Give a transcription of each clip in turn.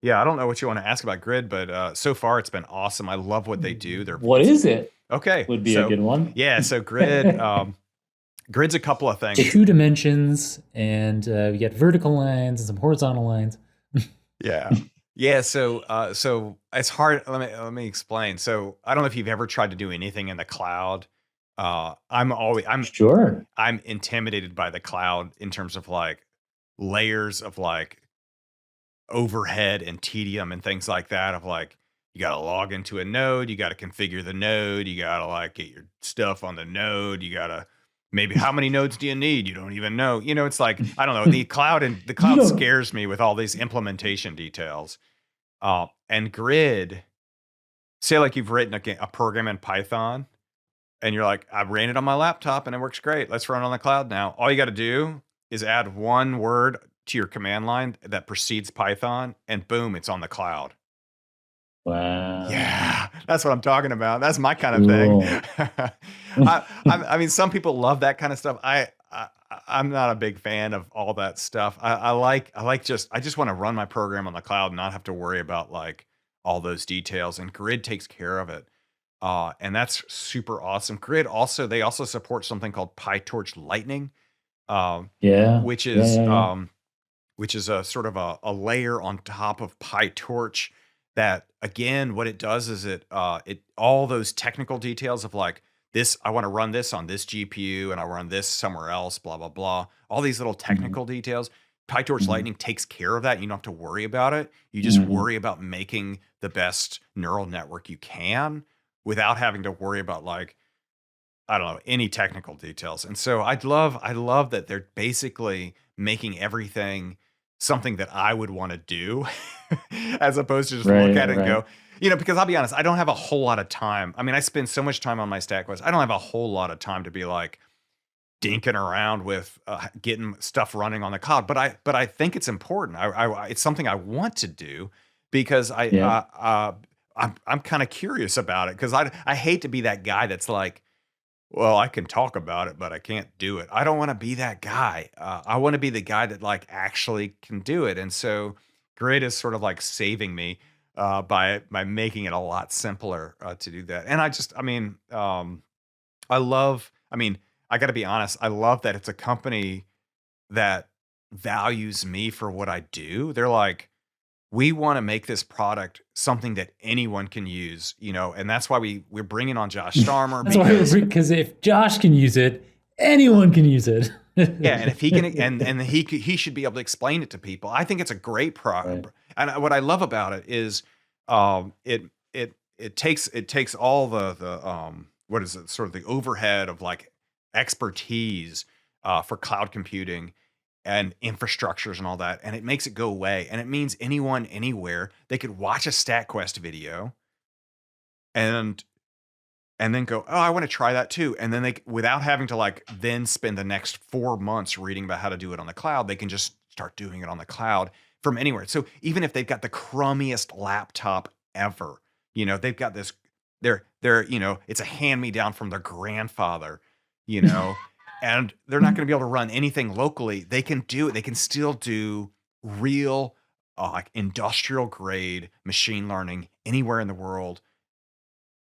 Yeah, I don't know what you want to ask about Grid, but so far it's been awesome. I love what they do. They're What it's is it? okay. Would be a So good one. yeah, so Grid's a couple of things. Two dimensions, and we get vertical lines and some horizontal lines. Yeah. Yeah, so it's hard. Let me explain. So I don't know if you've ever tried to do anything in the cloud. I'm always Sure. I'm intimidated by the cloud in terms of like layers of like overhead and tedium and things like that of like you got to log into a node, you got to configure the node, you got to like get your stuff on the node, you got to maybe how many nodes do you need? You don't even know. You know, it's like I don't know, the You cloud know, scares me with all these implementation details. And Grid, say like you've written a program in Python and you're like, I ran it on my laptop and it works great. Let's run it on the cloud now. All you got to do is add one word to your command line that precedes Python, and boom, it's on the cloud. wow, Yeah, that's what I'm talking about. That's my kind of thing. cool. I mean, some people love that kind of stuff. I'm not a big fan of all that stuff. I just want to run my program on the cloud and not have to worry about like all those details. And Grid takes care of it. And that's super awesome. Grid also they also support something called PyTorch Lightning, um, Yeah, which yeah, is yeah, yeah. a sort of a layer on top of PyTorch that again, what it does is it all those technical details of like this, I want to run this on this GPU and I run this somewhere else, blah, blah, blah. All these little Mhm, technical details. PyTorch mhm, Lightning takes care of that. You don't have to worry about it. You just mhm. worry about making the best neural network you can without having to worry about like I don't know, any technical details. And so I love that they're basically making everything something that I would want to do as opposed to just look Right, at it and right. go, you know, because I'll be honest, I don't have a whole lot of time. I mean, I spend so much time on my stack quest. I don't have a whole lot of time to be like dinking around with getting stuff running on the cloud, but I think it's important. It's something I want to do because Yeah. I'm kind of curious about it because I hate to be that guy that's like well, I can talk about it, but I can't do it. I don't wanna be that guy. I wanna be the guy that, like, actually can do it, and so Grid is sort of, like, saving me, by making it a lot simpler, to do that, and I mean, I mean, I gotta be honest, I love that it's a company that values me for what I do. They're like, we want to make this product something that anyone can use, you know, and that's why we're bringing on Josh Starmer That's why, because because if Josh can use it, anyone can use it. yeah, and if he can and he should be able to explain it to people. I think it's a great Right. and what I love about it is it it takes all the what is it sort of the overhead of like expertise for cloud computing and infrastructures and all that and it makes it go away and it means anyone anywhere they could watch a StatQuest video and then go, "Oh, I wanna try that too." And then without having to, like, then spend the next 4 months reading about how to do it on the cloud, they can just start doing it on the cloud from anywhere. So, even if they've got the crummiest laptop ever, you know, they've got this you know, it's a hand-me-down from their grandfather, you know, and they're not gonna be able to run anything locally. They can do it. They can still do real, like, industrial grade machine learning anywhere in the world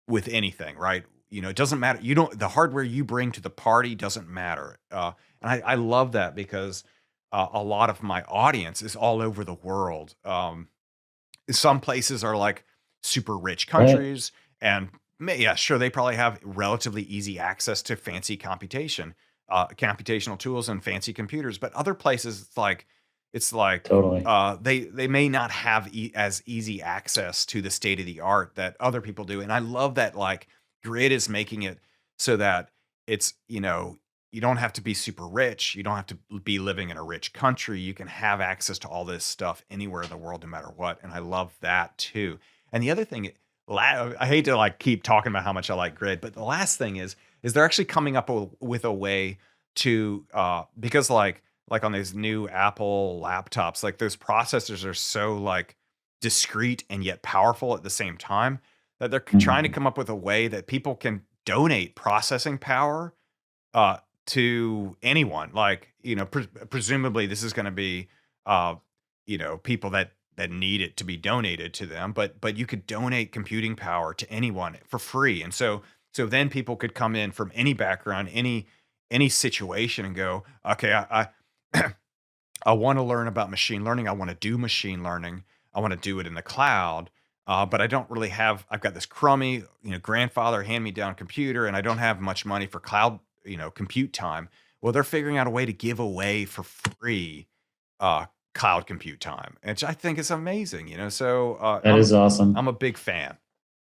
with anything, right? You know, it doesn't matter. You don't the hardware you bring to the party doesn't matter. And I love that because a lot of my audience is all over the world. Some places are like super rich Right. countries, and yeah, sure, they probably have relatively easy access to fancy computational tools and fancy computers. But other places, it's like Totally. they may not have as easy access to the state of the art that other people do. And I love that like Grid is making it so that it's you know you don't have to be super rich. You don't have to be living in a rich country. You can have access to all this stuff anywhere in the world, no matter what. And I love that too. And the other thing, I hate to like keep talking about how much I like Grid, but the last thing is they're actually coming up with a way to because like on these new Apple laptops, like those processors are so like discrete and yet powerful at the same time that they're trying to Mhm. come up with a way that people can donate processing power uh, to anyone. Like, you know, presumably this is going to be, uh, you know, people that that need it to be donated to them, but you could donate computing power to anyone for free. And so then people could come in from any background, any situation and go, okay, I want to learn about machine learning. I want to do machine learning. I want to do it in the cloud. But I don't really have, I've got this crummy, grandfather hand me down computer and I don't have much money for cloud, compute time. Well, they're figuring out a way to give away for free uh, cloud compute time, which I think is amazing. So That is I'm awesome. a big fan.